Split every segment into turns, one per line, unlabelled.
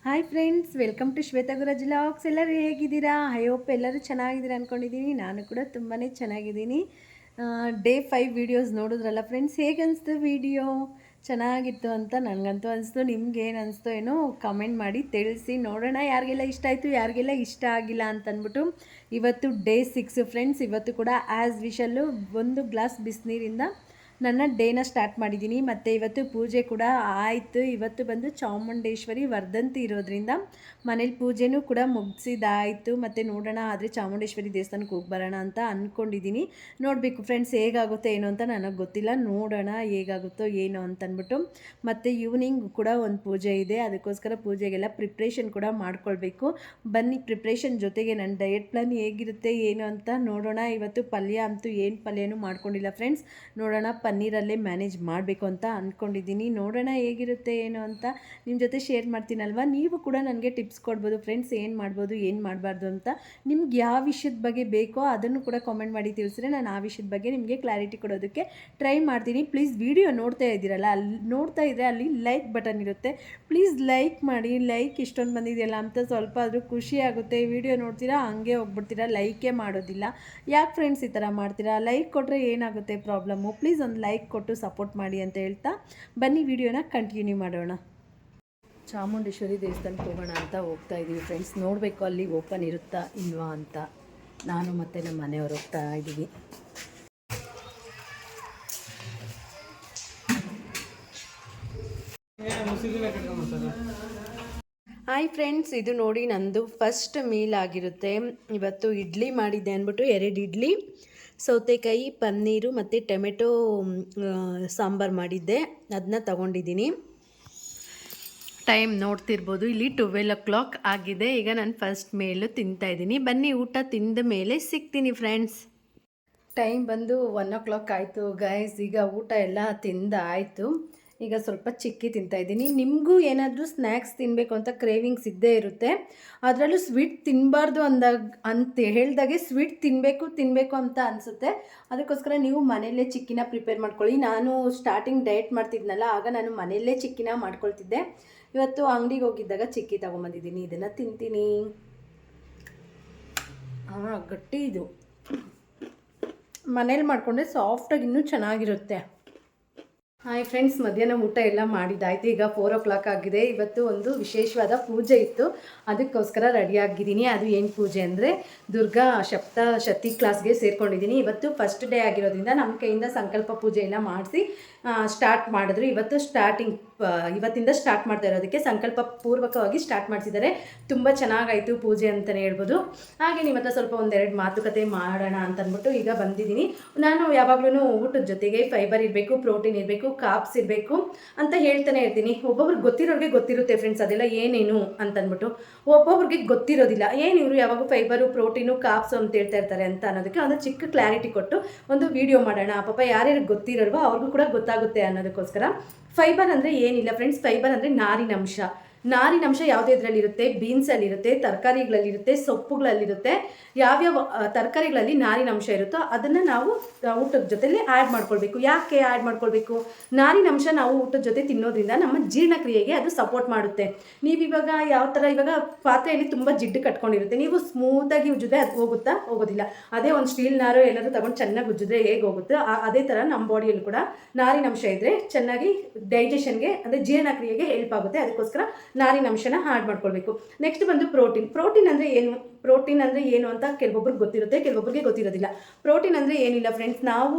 Hi friends, welcome to Shweta Guraj vlogs. ಎಲ್ಲರೂ ಹೇಗಿದ್ದೀರಾ? I hope ಎಲ್ಲರೂ ಚೆನ್ನಾಗಿದ್ದೀರಾ ಅಂದ್ಕೊಂಡಿದ್ದೀನಿ. ನಾನು ಕೂಡ ತುಂಬಾ ಚೆನ್ನಾಗಿದ್ದೀನಿ. ಡೇ 5 ವೀಡಿಯೋಸ್ ನೋಡಿದ್ರಲ್ಲ ಫ್ರೆಂಡ್ಸ್, ಹೇಗೆ ಅನಿಸ್ತು ವೀಡಿಯೋ? ಚೆನ್ನಾಗಿತ್ತು ಅಂತ ನನಗಂತೂ ಅನಿಸ್ತು. ನಿಮ್ಗೇನು ಅನಿಸ್ತು ಏನೋ ಕಮೆಂಟ್ ಮಾಡಿ ತಿಳಿಸಿ. ನೋಡೋಣ ಯಾರಿಗೆಲ್ಲ ಇಷ್ಟ ಆಯಿತು, ಯಾರಿಗೆಲ್ಲ ಇಷ್ಟ ಆಗಿಲ್ಲ ಅಂತಂದ್ಬಿಟ್ಟು. ಇವತ್ತು ಡೇ 6 ಫ್ರೆಂಡ್ಸ್. ಇವತ್ತು ಕೂಡ ಆ್ಯಸ್ ವಿಶಲ್ಲು 1 ಗ್ಲಾಸ್ ಬಿಸಿನೀರಿಂದ ನನ್ನ ಡೇನ ಸ್ಟಾರ್ಟ್ ಮಾಡಿದ್ದೀನಿ. ಮತ್ತು ಇವತ್ತು ಪೂಜೆ ಕೂಡ ಆಯಿತು. ಇವತ್ತು ಬಂದು ಚಾಮುಂಡೇಶ್ವರಿ ವರ್ಧಂತಿ ಇರೋದ್ರಿಂದ ಮನೇಲಿ ಪೂಜೆನೂ ಕೂಡ ಮುಗಿಸಿದಾಯಿತು. ಮತ್ತು ನೋಡೋಣ, ಆದರೆ ಚಾಮುಂಡೇಶ್ವರಿ ದೇವಸ್ಥಾನಕ್ಕೆ ಹೋಗಿ ಬರೋಣ ಅಂತ ಅಂದ್ಕೊಂಡಿದ್ದೀನಿ. ನೋಡಬೇಕು ಫ್ರೆಂಡ್ಸ್, ಹೇಗಾಗುತ್ತೆ ಏನು ಅಂತ ನನಗೆ ಗೊತ್ತಿಲ್ಲ. ನೋಡೋಣ ಹೇಗಾಗುತ್ತೋ ಏನು ಅಂತಂದ್ಬಿಟ್ಟು. ಮತ್ತು ಈವ್ನಿಂಗ್ ಕೂಡ ಒಂದು ಪೂಜೆ ಇದೆ, ಅದಕ್ಕೋಸ್ಕರ ಪೂಜೆಗೆಲ್ಲ ಪ್ರಿಪ್ರೇಷನ್ ಕೂಡ ಮಾಡ್ಕೊಳ್ಬೇಕು. ಬನ್ನಿ, ಪ್ರಿಪ್ರೇಷನ್ ಜೊತೆಗೆ ನನ್ನ ಡಯಟ್ ಪ್ಲಾನ್ ಹೇಗಿರುತ್ತೆ ಏನು ಅಂತ ನೋಡೋಣ. ಇವತ್ತು ಪಲ್ಯ ಅಂತೂ ಏನು ಪಲ್ಯನೂ ಮಾಡ್ಕೊಂಡಿಲ್ಲ ಫ್ರೆಂಡ್ಸ್. ನೋಡೋಣ, ಪನ್ನೀರಲ್ಲೇ ಮ್ಯಾನೇಜ್ ಮಾಡಬೇಕು ಅಂತ ಅಂದ್ಕೊಂಡಿದ್ದೀನಿ. ನೋಡೋಣ ಹೇಗಿರುತ್ತೆ ಏನು ಅಂತ ನಿಮ್ಮ ಜೊತೆ ಶೇರ್ ಮಾಡ್ತೀನಲ್ವ. ನೀವು ಕೂಡ ನನಗೆ ಟಿಪ್ಸ್ ಕೊಡ್ಬೋದು ಫ್ರೆಂಡ್ಸ್, ಏನು ಮಾಡ್ಬೋದು ಏನು ಮಾಡಬಾರ್ದು ಅಂತ. ನಿಮ್ಗೆ ಯಾವ ವಿಷಯದ ಬಗ್ಗೆ ಬೇಕೋ ಅದನ್ನು ಕೂಡ ಕಾಮೆಂಟ್ ಮಾಡಿ ತಿಳಿಸಿದ್ರೆ ನಾನು ಆ ವಿಷಯದ ಬಗ್ಗೆ ನಿಮಗೆ ಕ್ಲಾರಿಟಿ ಕೊಡೋದಕ್ಕೆ ಟ್ರೈ ಮಾಡ್ತೀನಿ. ಪ್ಲೀಸ್ ವಿಡಿಯೋ ನೋಡ್ತಾ ಇದ್ದೀರಲ್ಲ, ಅಲ್ಲಿ ನೋಡ್ತಾ ಇದ್ದರೆ ಅಲ್ಲಿ ಲೈಕ್ ಬಟನ್ ಇರುತ್ತೆ, ಪ್ಲೀಸ್ ಲೈಕ್ ಮಾಡಿ. ಲೈಕ್ ಇಷ್ಟೊಂದು ಬಂದಿದೆಯಲ್ಲ ಅಂತ ಸ್ವಲ್ಪ ಆದರೂ ಖುಷಿ ಆಗುತ್ತೆ. ವಿಡಿಯೋ ನೋಡ್ತೀರಾ ಹಂಗೆ ಹೋಗ್ಬಿಡ್ತೀರಾ, ಲೈಕೇ ಮಾಡೋದಿಲ್ಲ. ಯಾಕೆ ಫ್ರೆಂಡ್ಸ್ ಈ ಥರ ಮಾಡ್ತೀರಾ? ಲೈಕ್ ಕೊಟ್ಟರೆ ಏನಾಗುತ್ತೆ ಪ್ರಾಬ್ಲಮ್ಮು? ಪ್ಲೀಸ್ ಒಂದು ಲೈಕ್ ಕೊಟ್ಟು ಸಪೋರ್ಟ್ ಮಾಡಿ ಅಂತ ಹೇಳ್ತಾ ಬನ್ನಿ ವಿಡಿಯೋನ ಕಂಟಿನ್ಯೂ ಮಾಡೋಣ. ಚಾಮುಂಡೇಶ್ವರಿ ದೇವಸ್ಥಾನಕ್ಕೆ ಹೋಗೋಣ ಅಂತ ಹೋಗ್ತಾ ಇದ್ದೀವಿ ಫ್ರೆಂಡ್ಸ್. ನೋಡಬೇಕು ಅಲ್ಲಿ ಓಪನ್ ಇರುತ್ತಾ ಇಲ್ವಾ ಅಂತ. ನಾನು ಮತ್ತು ನಮ್ಮ ಮನೆಯವರು ಹೋಗ್ತಾ ಇದ್ದೀವಿ. ಹಾಯ್ ಫ್ರೆಂಡ್ಸ್, ಇದು ನೋಡಿ ನಂದು ಫಸ್ಟ್ ಮೀಲ್ ಆಗಿರುತ್ತೆ. ಇವತ್ತು ಇಡ್ಲಿ ಮಾಡಿದ್ದೆ ಅಂದ್ಬಿಟ್ಟು 2 ಇಡ್ಲಿ, ಸೌತೆಕಾಯಿ, ಪನ್ನೀರು ಮತ್ತು ಟೊಮೆಟೊ ಸಾಂಬಾರು ಮಾಡಿದ್ದೆ, ಅದನ್ನ ತಗೊಂಡಿದ್ದೀನಿ. ಟೈಮ್ ನೋಡ್ತಿರ್ಬೋದು, ಇಲ್ಲಿ 12 o'clock ಆಗಿದೆ. ಈಗ ನಾನು ಫಸ್ಟ್ ಮೇಲು ತಿಂತಾಯಿದ್ದೀನಿ. ಬನ್ನಿ ಊಟ ತಿಂದ ಮೇಲೆ ಸಿಗ್ತೀನಿ ಫ್ರೆಂಡ್ಸ್. ಟೈಮ್ ಬಂದು 1 o'clock ಆಯಿತು ಗೈಸ್. ಈಗ ಊಟ ಎಲ್ಲ ತಿಂದಾಯಿತು. ಈಗ ಸ್ವಲ್ಪ ಚಿಕ್ಕಿ ತಿಂತಾಯಿದ್ದೀನಿ. ನಿಮಗೂ ಏನಾದರೂ ಸ್ನ್ಯಾಕ್ಸ್ ತಿನ್ನಬೇಕು ಅಂತ ಕ್ರೇವಿಂಗ್ಸ್ ಇದ್ದೇ ಇರುತ್ತೆ. ಅದರಲ್ಲೂ ಸ್ವೀಟ್ ತಿನ್ನಬಾರ್ದು ಅಂತ ಹೇಳಿದಾಗೆ ಸ್ವೀಟ್ ತಿನ್ನಬೇಕು ಅಂತ ಅನಿಸುತ್ತೆ. ಅದಕ್ಕೋಸ್ಕರ ನೀವು ಮನೆಯಲ್ಲೇ ಚಿಕ್ಕಿನ ಪ್ರಿಪೇರ್ ಮಾಡ್ಕೊಳ್ಳಿ. ನಾನು ಸ್ಟಾರ್ಟಿಂಗ್ ಡಯಟ್ ಮಾಡ್ತಿದ್ನಲ್ಲ, ಆಗ ನಾನು ಮನೆಯಲ್ಲೇ ಚಿಕ್ಕಿನ ಮಾಡ್ಕೊಳ್ತಿದ್ದೆ. ಇವತ್ತು ಅಂಗಡಿಗೆ ಹೋಗಿದ್ದಾಗ ಚಿಕ್ಕಿ ತೊಗೊಂಬಂದಿದ್ದೀನಿ, ಇದನ್ನು ತಿಂತೀನಿ. ಗಟ್ಟಿ ಇದು. ಮನೇಲಿ ಮಾಡಿಕೊಂಡ್ರೆ ಸಾಫ್ಟಾಗಿ ಇನ್ನೂ ಚೆನ್ನಾಗಿರುತ್ತೆ. ಹಾಯ್ ಫ್ರೆಂಡ್ಸ್, ಮಧ್ಯಾಹ್ನ ಊಟ ಎಲ್ಲ ಮಾಡಿದ್ದಾಯಿತು. ಈಗ 4 o'clock ಆಗಿದೆ. ಇವತ್ತು ಒಂದು ವಿಶೇಷವಾದ ಪೂಜೆ ಇತ್ತು, ಅದಕ್ಕೋಸ್ಕರ ರೆಡಿಯಾಗಿದ್ದೀನಿ. ಅದು ಏನು ಪೂಜೆ ಅಂದರೆ ದುರ್ಗಾ ಸಪ್ತಶತಿ ಕ್ಲಾಸ್ಗೆ ಸೇರ್ಕೊಂಡಿದ್ದೀನಿ. ಇವತ್ತು ಫಸ್ಟ್ ಡೇ ಆಗಿರೋದ್ರಿಂದ ನಮ್ಮ ಕೈಯಿಂದ ಸಂಕಲ್ಪ ಪೂಜೆ ಎಲ್ಲ ಮಾಡಿಸಿ ಸ್ಟಾರ್ಟ್ ಮಾಡಿದ್ರು. ಇವತ್ತಿಂದ ಸ್ಟಾರ್ಟ್ ಮಾಡ್ತಾ ಇರೋದಕ್ಕೆ ಸಂಕಲ್ಪ ಪೂರ್ವಕವಾಗಿ ಸ್ಟಾರ್ಟ್ ಮಾಡಿಸಿದ್ದಾರೆ. ತುಂಬ ಚೆನ್ನಾಗಾಯಿತು ಪೂಜೆ ಅಂತಲೇ ಹೇಳ್ಬೋದು. ಹಾಗೆ ನಿಮ್ಮ ಹತ್ರ ಸ್ವಲ್ಪ 1-2 ಮಾತುಕತೆ ಮಾಡೋಣ ಅಂತಂದ್ಬಿಟ್ಟು ಈಗ ಬಂದಿದ್ದೀನಿ. ನಾನು ಯಾವಾಗಲೂ ಊಟದ ಜೊತೆಗೆ ಫೈಬರ್ ಇರಬೇಕು, ಪ್ರೋಟೀನ್ ಇರಬೇಕು, ಕಾಪ್ಸ್ ಇರಬೇಕು ಅಂತ ಹೇಳ್ತಾನೆ ಇರ್ತೀನಿ. ಒಬ್ಬೊಬ್ರಿಗೆ ಗೊತ್ತಿರೋರಿಗೆ ಗೊತ್ತಿರುತ್ತೆ ಫ್ರೆಂಡ್ಸ್ ಅದೆಲ್ಲ ಏನೇನು ಅಂತಂದ್ಬಿಟ್ಟು. ಒಬ್ಬೊಬ್ರಿಗೆ ಗೊತ್ತಿರೋದಿಲ್ಲ, ಏನು ಇವರು ಯಾವಾಗ ಫೈಬರು, ಪ್ರೋಟೀನು, ಕಾಪ್ಸು ಅಂತ ಹೇಳ್ತಾ ಇರ್ತಾರೆ ಅಂತ ಅನ್ನೋದಕ್ಕೆ ಒಂದು ಚಿಕ್ಕ ಕ್ಲಾರಿಟಿ ಕೊಟ್ಟು ಒಂದು ವಿಡಿಯೋ ಮಾಡೋಣ. ಪಾಪ ಯಾರ್ಯಾರಿಗೆ ಗೊತ್ತಿರೋಲ್ವೋ ಅವ್ರಿಗೂ ಕೂಡ ಗೊತ್ತಾಗುತ್ತೆ ಅನ್ನೋದಕ್ಕೋಸ್ಕರ. ಫೈಬರ್ ಅಂದರೆ ಏನಿಲ್ಲ ಫ್ರೆಂಡ್ಸ್, ಫೈಬರ್ ಅಂದರೆ ನಾರಿನಂಶ. ನಾರಿನಂಶ ಯಾವುದ್ರಲ್ಲಿರುತ್ತೆ? ಬೀನ್ಸಲ್ಲಿರುತ್ತೆ, ತರಕಾರಿಗಳಲ್ಲಿರುತ್ತೆ, ಸೊಪ್ಪುಗಳಲ್ಲಿರುತ್ತೆ. ಯಾವ್ಯಾವ ತರಕಾರಿಗಳಲ್ಲಿ ನಾರಿನಂಶ ಇರುತ್ತೋ ಅದನ್ನು ನಾವು ಊಟದ ಜೊತೆಲಿ ಆ್ಯಡ್ ಮಾಡ್ಕೊಳ್ಬೇಕು. ಯಾಕೆ ಆ್ಯಡ್ ಮಾಡ್ಕೊಳ್ಬೇಕು? ನಾರಿನಂಶ ನಾವು ಊಟದ ಜೊತೆ ತಿನ್ನೋದ್ರಿಂದ ನಮ್ಮ ಜೀರ್ಣಕ್ರಿಯೆಗೆ ಅದು ಸಪೋರ್ಟ್ ಮಾಡುತ್ತೆ. ನೀವಿವಾಗ ಯಾವ ಥರ ಇವಾಗ ಪಾತ್ರೆಯಲ್ಲಿ ತುಂಬ ಜಿಡ್ಡು ಕಟ್ಕೊಂಡಿರುತ್ತೆ, ನೀವು ಸ್ಮೂತಾಗಿ ಉಜ್ಜಿದ್ರೆ ಅದು ಹೋಗೋದಿಲ್ಲ. ಅದೇ ಒಂದು ಸ್ಟೀಲ್ ನಾರು ಏನಾದರೂ ತಗೊಂಡು ಚೆನ್ನಾಗಿ ಉಜ್ಜಿದ್ರೆ ಹೇಗೆ ಹೋಗುತ್ತೆ, ಅದೇ ಥರ ನಮ್ಮ ಬಾಡಿಯಲ್ಲಿ ಕೂಡ ನಾರಿನಂಶ ಇದ್ದರೆ ಚೆನ್ನಾಗಿ ಡೈಜೆಷನ್ಗೆ ಅಂದರೆ ಜೀರ್ಣಕ್ರಿಯೆಗೆ ಹೆಲ್ಪ್ ಆಗುತ್ತೆ. ಅದಕ್ಕೋಸ್ಕರ ನಾರಿನಂಶನ ಆ್ಯಡ್ ಮಾಡ್ಕೊಳ್ಬೇಕು. ನೆಕ್ಸ್ಟ್ ಬಂದು ಪ್ರೋಟೀನ್ ಅಂದರೆ ಏನು ಅಂತ ಕೆಲವೊಬ್ರಿಗೆ ಗೊತ್ತಿರುತ್ತೆ, ಕೆಲವೊಬ್ಬರಿಗೆ ಗೊತ್ತಿರೋದಿಲ್ಲ. ಪ್ರೋಟೀನ್ ಅಂದರೆ ಏನಿಲ್ಲ ಫ್ರೆಂಡ್ಸ್, ನಾವು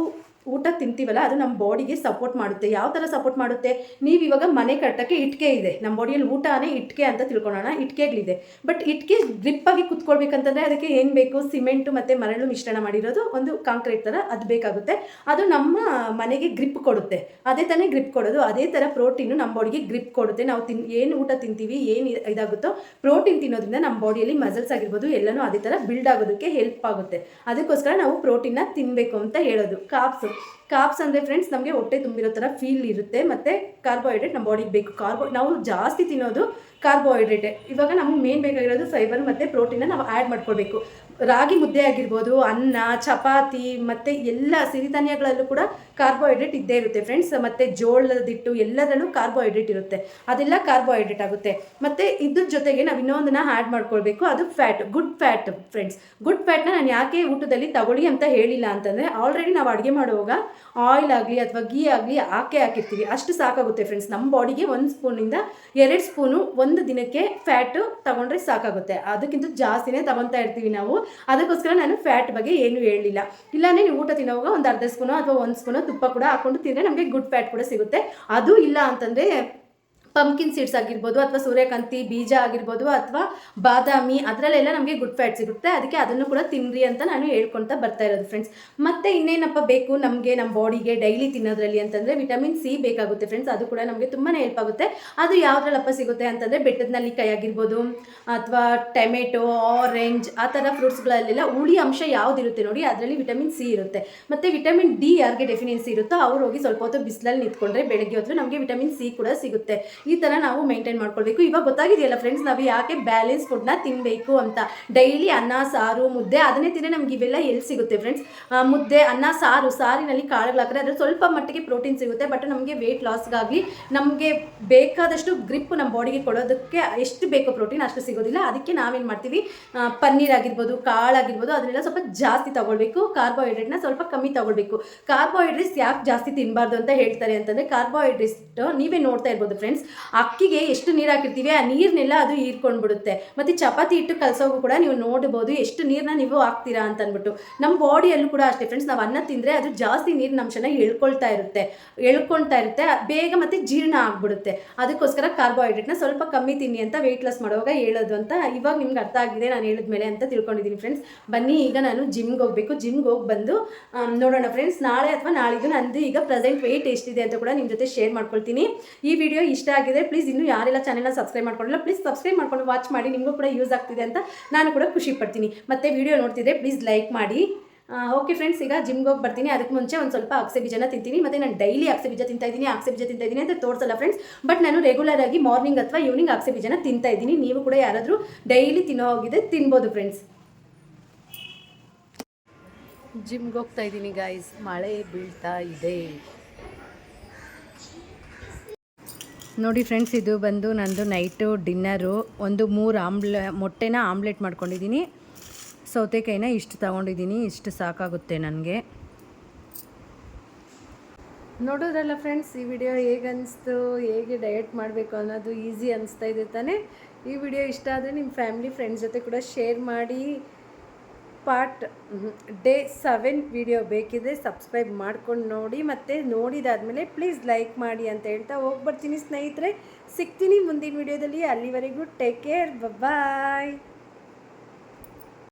ಊಟ ತಿಂತೀವಲ್ಲ ಅದು ನಮ್ಮ ಬಾಡಿಗೆ ಸಪೋರ್ಟ್ ಮಾಡುತ್ತೆ. ಯಾವ ಥರ ಸಪೋರ್ಟ್ ಮಾಡುತ್ತೆ? ನೀವು ಇವಾಗ ಮನೆ ಕಟ್ಟೋಕ್ಕೆ ಇಟ್ಟಿಗೆ ಇದೆ, ನಮ್ಮ ಬಾಡಿಯಲ್ಲಿ ಊಟನೇ ಇಟ್ಟಿಗೆ ಅಂತ ತಿಳ್ಕೊಳ್ಳೋಣ. ಇಟ್ಟಿಗೆಗಳಿದೆ, ಬಟ್ ಇಟ್ಟಿಗೆ ಗ್ರಿಪ್ಪಾಗಿ ಕುತ್ಕೊಳ್ಬೇಕಂತಂದರೆ ಅದಕ್ಕೆ ಏನು ಬೇಕು? ಸಿಮೆಂಟು ಮತ್ತು ಮರಳು ಮಿಶ್ರಣ ಮಾಡಿರೋದು ಒಂದು ಕಾಂಕ್ರೀಟ್ ಥರ ಅದು ಬೇಕಾಗುತ್ತೆ. ಅದು ನಮ್ಮ ಮನೆಗೆ ಗ್ರಿಪ್ ಕೊಡುತ್ತೆ. ಅದೇ ತಾನೇ ಗ್ರಿಪ್ ಕೊಡೋದು. ಅದೇ ಥರ ಪ್ರೋಟೀನು ನಮ್ಮ ಬಾಡಿಗೆ ಗ್ರಿಪ್ ಕೊಡುತ್ತೆ. ನಾವು ಏನು ಊಟ ತಿಂತೀವಿ, ಏನು ಇದಾಗುತ್ತೋ ಪ್ರೋಟೀನ್ ತಿನ್ನೋದ್ರಿಂದ ನಮ್ಮ ಬಾಡಿಯಲ್ಲಿ ಮಸಲ್ಸ್ ಆಗಿರ್ಬೋದು ಎಲ್ಲನೂ ಅದೇ ಥರ ಬಿಲ್ಡ್ ಆಗೋದಕ್ಕೆ ಹೆಲ್ಪ್ ಆಗುತ್ತೆ. ಅದಕ್ಕೋಸ್ಕರ ನಾವು ಪ್ರೋಟೀನ್ನ ತಿನ್ನಬೇಕು ಅಂತ ಹೇಳೋದು. ಕಾರ್ಬ್ಸ್ ಅಂದರೆ ಫ್ರೆಂಡ್ಸ್ ನಮಗೆ ಹೊಟ್ಟೆ ತುಂಬಿರೋ ಥರ ಫೀಲ್ ಇರುತ್ತೆ, ಮತ್ತು ಕಾರ್ಬೋಹೈಡ್ರೇಟ್ ನಮ್ಮ ಬಾಡಿಗೆ ಬೇಕು. ನಾವು ಜಾಸ್ತಿ ತಿನ್ನೋದು ಕಾರ್ಬೋಹೈಡ್ರೇಟೆ. ಇವಾಗ ನಮಗೆ ಮೇನ್ ಬೇಕಾಗಿರೋದು ಫೈಬರ್ ಮತ್ತು ಪ್ರೋಟೀನ ನಾವು ಆ್ಯಡ್ ಮಾಡ್ಕೊಳ್ಬೇಕು. ರಾಗಿ ಮುದ್ದೆ ಆಗಿರ್ಬೋದು, ಅನ್ನ, ಚಪಾತಿ ಮತ್ತು ಎಲ್ಲ ಸಿರಿಧಾನ್ಯಗಳಲ್ಲೂ ಕೂಡ ಕಾರ್ಬೋಹೈಡ್ರೇಟ್ ಇದ್ದೇ ಇರುತ್ತೆ ಫ್ರೆಂಡ್ಸ್. ಮತ್ತು ಜೋಳದಿಟ್ಟು ಎಲ್ಲದರಲ್ಲೂ ಕಾರ್ಬೋಹೈಡ್ರೇಟ್ ಇರುತ್ತೆ, ಅದೆಲ್ಲ ಕಾರ್ಬೋಹೈಡ್ರೇಟ್ ಆಗುತ್ತೆ. ಮತ್ತು ಇದ್ರ ಜೊತೆಗೆ ನಾವು ಇನ್ನೊಂದನ್ನ ಆ್ಯಡ್ ಮಾಡ್ಕೊಳ್ಬೇಕು, ಅದು fat, good fat friends. Good ಫ್ಯಾಟ್ನ ನಾನು ಯಾಕೆ ಊಟದಲ್ಲಿ ತಗೊಳ್ಳಿ ಅಂತ ಹೇಳಿಲ್ಲ ಅಂತಂದರೆ, ಆಲ್ರೆಡಿ ನಾವು ಅಡುಗೆ ಮಾಡುವಾಗ ಆಯಿಲ್ ಆಗಲಿ ಅಥವಾ ಗೀ ಆಗಲಿ ಹಾಕಿರ್ತೀವಿ, ಅಷ್ಟು ಸಾಕಾಗುತ್ತೆ ಫ್ರೆಂಡ್ಸ್. ನಮ್ಮ ಬಾಡಿಗೆ 1 ಸ್ಪೂನಿಂದ 2 ಸ್ಪೂನು ಒಂದು ದಿನಕ್ಕೆ ಫ್ಯಾಟು ತಗೊಂಡ್ರೆ ಸಾಕಾಗುತ್ತೆ. ಅದಕ್ಕಿಂತ ಜಾಸ್ತಿನೇ ತಗೊತಾ ಇರ್ತೀವಿ ನಾವು. ಅದಕ್ಕೋಸ್ಕರ ನಾನು ಫ್ಯಾಟ್ ಬಗ್ಗೆ ಏನು ಹೇಳಲಿಲ್ಲ. ಇಲ್ಲಾಂದರೆ ನೀವು ಊಟ ತಿನ್ನೋವಾಗ ಒಂದು ಅರ್ಧ ಸ್ಪೂನು ಅಥವಾ 1 ಸ್ಪೂನು ತುಪ್ಪ ಕೂಡ ಹಾಕ್ಕೊಂಡು ತಿಂದರೆ ನಮಗೆ ಗುಡ್ ಫ್ಯಾಟ್ ಕೂಡ ಸಿಗುತ್ತೆ. ಅದು ಇಲ್ಲ ಅಂತಂದರೆ ಪಂಪ್ಕಿನ್ ಸೀಡ್ಸ್ ಆಗಿರ್ಬೋದು, ಅಥವಾ ಸೂರ್ಯಕಾಂತಿ ಬೀಜ ಆಗಿರ್ಬೋದು, ಅಥವಾ ಬಾದಾಮಿ, ಅದರಲ್ಲೆಲ್ಲ ನಮಗೆ ಗುಡ್ ಫ್ಯಾಟ್ ಸಿಗುತ್ತೆ. ಅದಕ್ಕೆ ಅದನ್ನು ಕೂಡ ತಿನ್ನಿರಿ ಅಂತ ನಾನು ಹೇಳ್ಕೊಳ್ತಾ ಬರ್ತಾ ಇರೋದು ಫ್ರೆಂಡ್ಸ್. ಮತ್ತು ಇನ್ನೇನಪ್ಪ ಬೇಕು ನಮಗೆ ನಮ್ಮ ಬಾಡಿಗೆ ಡೈಲಿ ತಿನ್ನೋದ್ರಲ್ಲಿ ಅಂತಂದರೆ ವಿಟಮಿನ್ ಸಿ ಬೇಕಾಗುತ್ತೆ ಫ್ರೆಂಡ್ಸ್. ಅದು ಕೂಡ ನಮಗೆ ತುಂಬಾ ಹೆಲ್ಪ್ ಆಗುತ್ತೆ. ಅದು ಯಾವುದ್ರಲ್ಲಪ್ಪ ಸಿಗುತ್ತೆ ಅಂತಂದರೆ ಬೆಟ್ಟದ ನೆಲ್ಲಿಕಾಯಿ ಆಗಿರ್ಬೋದು, ಅಥವಾ ಟೊಮೆಟೊ, ಆರೆಂಜ್, ಆ ಥರ ಫ್ರೂಟ್ಸ್ಗಳಲ್ಲೆಲ್ಲ ಹುಳಿ ಅಂಶ ಯಾವುದಿರುತ್ತೆ ನೋಡಿ, ಅದರಲ್ಲಿ ವಿಟಮಿನ್ ಸಿ ಇರುತ್ತೆ. ಮತ್ತು ವಿಟಮಿನ್ ಡಿ ಯಾರಿಗೆ ಡೆಫಿನಿಯನ್ಸಿ ಇರುತ್ತೋ ಅವ್ರು ಹೋಗಿ ಸ್ವಲ್ಪ ಹೊತ್ತು ಬಿಸಿಲಲ್ಲಿ ನಿಂತ್ಕೊಂಡ್ರೆ ಬೆಳಗ್ಗೆ ಹೊತ್ತು ನಮಗೆ ವಿಟಮಿನ್ ಸಿ ಕೂಡ ಸಿಗುತ್ತೆ. ಈ ಥರ ನಾವು ಮೇಂಟೈನ್ ಮಾಡ್ಕೊಳ್ಬೇಕು. ಇವಾಗ ಗೊತ್ತಾಗಿದೆಯಲ್ಲ ಫ್ರೆಂಡ್ಸ್, ನಾವು ಯಾಕೆ ಬ್ಯಾಲೆನ್ಸ್ ಫುಡ್ನ ತಿನ್ನಬೇಕು ಅಂತ. ಡೈಲಿ ಅನ್ನ, ಸಾರು, ಮುದ್ದೆ ಅದನ್ನೇ ತಿಂದರೆ ನಮ್ಗೆ ಇವೆಲ್ಲ ಎಲ್ಲಿ ಸಿಗುತ್ತೆ ಫ್ರೆಂಡ್ಸ್? ಮುದ್ದೆ, ಅನ್ನ, ಸಾರಿನಲ್ಲಿ ಕಾಳುಗಳು ಹಾಕಿದ್ರೆ ಅದ್ರಲ್ಲಿ ಸ್ವಲ್ಪ ಮಟ್ಟಿಗೆ ಪ್ರೋಟೀನ್ ಸಿಗುತ್ತೆ. ಬಟ್ ನಮಗೆ ವೆಯ್ಟ್ ಲಾಸ್ಗಾಗಿ ನಮಗೆ ಬೇಕಾದಷ್ಟು ಗ್ರಿಪ್ ನಮ್ಮ ಬಾಡಿಗೆ ಕೊಡೋದಕ್ಕೆ ಎಷ್ಟು ಬೇಕೋ ಪ್ರೋಟೀನ್ ಅಷ್ಟು ಸಿಗೋದಿಲ್ಲ. ಅದಕ್ಕೆ ನಾವೇನು ಮಾಡ್ತೀವಿ, ಪನ್ನೀರ್ ಆಗಿರ್ಬೋದು, ಕಾಳಾಗಿರ್ಬೋದು, ಅದನ್ನೆಲ್ಲ ಸ್ವಲ್ಪ ಜಾಸ್ತಿ ತಗೊಳ್ಬೇಕು. ಕಾರ್ಬೋಹೈಡ್ರೇಟ್ನ ಸ್ವಲ್ಪ ಕಮ್ಮಿ ತಗೊಳ್ಬೇಕು. ಕಾರ್ಬೋಹೈಡ್ರೇಟ್ಸ್ ಯಾಕೆ ಜಾಸ್ತಿ ತಿನ್ನಬಾರ್ದು ಅಂತ ಹೇಳ್ತಾರೆ ಅಂತಂದರೆ, ಕಾರ್ಬೋಹೈಡ್ರೇಟ್ಸ್ ನೀವೇ ನೋಡ್ತಾ ಇರ್ಬೋದು ಫ್ರೆಂಡ್ಸ್, ಅಕ್ಕಿಗೆ ಎಷ್ಟು ನೀರು ಹಾಕಿರ್ತೀವಿ ಆ ನೀರನ್ನೆಲ್ಲ ಅದು ಹೀರ್ಕೊಂಡ್ಬಿಡುತ್ತೆ. ಮತ್ತು ಚಪಾತಿ ಹಿಟ್ಟು ಕಲಸೋಗೂ ಕೂಡ ನೀವು ನೋಡ್ಬೋದು ಎಷ್ಟು ನೀರನ್ನ ನೀವು ಹಾಕ್ತೀರಾ ಅಂತ ಅಂದ್ಬಿಟ್ಟು. ನಮ್ಮ ಬಾಡಿಯಲ್ಲೂ ಕೂಡ ಅಷ್ಟೇ ಫ್ರೆಂಡ್ಸ್, ನಾವು ಅನ್ನ ತಿಂದರೆ ಅದು ಜಾಸ್ತಿ ನೀರಿನ ಅಂಶನ ಎಳ್ಕೊಳ್ತಾ ಇರುತ್ತೆ, ಬೇಗ ಮತ್ತು ಜೀರ್ಣ ಆಗ್ಬಿಡುತ್ತೆ. ಅದಕ್ಕೋಸ್ಕರ ಕಾರ್ಬೋಹೈಡ್ರೇಟ್ನ ಸ್ವಲ್ಪ ಕಮ್ಮಿ ತಿನ್ನಿ ಅಂತ ವೆಯ್ಟ್ ಲಾಸ್ ಮಾಡುವಾಗ ಹೇಳೋದು ಅಂತ. ಇವಾಗ ನಿಮ್ಗೆ ಅರ್ಥ ಆಗಿದೆ ನಾನು ಹೇಳಿದ್ಮೇಲೆ ಅಂತ ತಿಳ್ಕೊಂಡಿದ್ದೀನಿ ಫ್ರೆಂಡ್ಸ್. ಬನ್ನಿ ಈಗ ನಾನು ಜಿಮ್ಗೆ ಹೋಗಬೇಕು. ಜಿಮ್ಗೆ ಹೋಗಿ ಬಂದು ನೋಡೋಣ ಫ್ರೆಂಡ್ಸ್, ನಾಳೆ ಅಥವಾ ನಾಳಿದ್ದು ನಂದು ಈಗ ಪ್ರೆಸೆಂಟ್ ವೆಯ್ಟ್ ಎಷ್ಟಿದೆ ಅಂತ ಕೂಡ ನಿಮ್ಮ ಜೊತೆ ಶೇರ್ ಮಾಡ್ಕೊಳ್ತೀನಿ. ಈ ವಿಡಿಯೋ ಇಷ್ಟ ಆಗಿದೆ, ಪ್ಲೀಸ್ ಇನ್ನೂ ಯಾರೆಲ್ಲ ಚಾನೆಲ್ನ ಸಬ್ಸ್ಕ್ರೈಬ್ ಮಾಡ್ಕೊಂಡಿಲ್ಲ ಪ್ಲೀಸ್ ಸಬ್ಸ್ಕ್ರೈಬ್ ಮಾಡ್ಕೊಂಡು ವಾಚ್ ಮಾಡಿ. ನಿಮಗೂ ಕೂಡ ಯೂಸ್ ಆಗ್ತಿದೆ ಅಂತ ನಾನು ಕೂಡ ಖುಷಿ ಪಡ್ತೀನಿ. ಮತ್ತು ವಿಡಿಯೋ ನೋಡ್ತಿದ್ರೆ ಪ್ಲೀಸ್ ಲೈಕ್ ಮಾಡಿ. ಓಕೆ ಫ್ರೆಂಡ್ಸ್, ಈಗ ಜಿಮ್ಗೆ ಹೋಗಿ ಬರ್ತೀನಿ. ಅದಕ್ಕೆ ಮುಂಚೆ ಒಂದು ಸ್ವಲ್ಪ ಅಗಸೆ ಬೀಜನ ತಿಂತೀನಿ. ಮತ್ತು ನಾನು ಡೈಲಿ ಅಗಸೆ ಬೀಜ ತಿಂತಾ ಇದ್ದೀನಿ ಅಂತ ತೋರಿಸಲ್ಲ ಫ್ರೆಂಡ್ಸ್. ಬಟ್ ನಾನು ರೆಗ್ಯುಲರ್ ಆಗಿ ಮಾರ್ನಿಂಗ್ ಅಥವಾ ಈವ್ನಿಂಗ್ ಅಗಸೆ ಬೀಜನ ತಿಂತಾ ಇದ್ದೀನಿ. ನೀವು ಕೂಡ ಯಾರಾದರೂ ಡೈಲಿ ತಿನ್ನೋ ಹೋಗಿದೆ ತಿನ್ಬೋದು ಫ್ರೆಂಡ್ಸ್. ಜಿಮ್ಗೆ ಹೋಗ್ತಾ ಇದ್ದೀನಿ ಗಾಯ್ಸ್, ಮಳೆ ಬೀಳ್ತಾ ಇದೆ ನೋಡಿ ಫ್ರೆಂಡ್ಸ್. ಇದು ಬಂದು ನಂದು ನೈಟು ಡಿನ್ನರು. ಒಂದು 3 ಮೊಟ್ಟೆನ ಆಮ್ಲೆಟ್ ಮಾಡ್ಕೊಂಡಿದ್ದೀನಿ. ಸೌತೆಕಾಯಿನ ಇಷ್ಟು ತಗೊಂಡಿದ್ದೀನಿ, ಇಷ್ಟು ಸಾಕಾಗುತ್ತೆ ನನಗೆ. ನೋಡೋದ್ರಲ್ಲ ಫ್ರೆಂಡ್ಸ್, ಈ ವಿಡಿಯೋ ಹೇಗೆ ಅನಿಸ್ತು, ಹೇಗೆ ಡಯಟ್ ಮಾಡಬೇಕು ಅನ್ನೋದು ಈಸಿ ಅನಿಸ್ತಾ ಇದೆ ತಾನೇ. ಈ ವಿಡಿಯೋ ಇಷ್ಟ ಆದರೆ ನಿಮ್ಮ ಫ್ಯಾಮಿಲಿ ಫ್ರೆಂಡ್ಸ್ ಜೊತೆ ಕೂಡ ಶೇರ್ ಮಾಡಿ. ಪಾರ್ಟ್ ಡೇ 7 ವಿಡಿಯೋ ಬೇಕಿದ್ರೆ ಸಬ್ಸ್ಕ್ರೈಬ್ ಮಾಡ್ಕೊಂಡು ನೋಡಿ. ಮತ್ತು ನೋಡಿದಾದಮೇಲೆ ಪ್ಲೀಸ್ ಲೈಕ್ ಮಾಡಿ ಅಂತ ಹೇಳ್ತಾ ಹೋಗ್ಬರ್ತೀನಿ ಸ್ನೇಹಿತರೆ. ಸಿಗ್ತೀನಿ ಮುಂದಿನ ವಿಡಿಯೋದಲ್ಲಿ. ಅಲ್ಲಿವರೆಗೂ ಟೇಕ್ ಕೇರ್, ಬಾಯ್.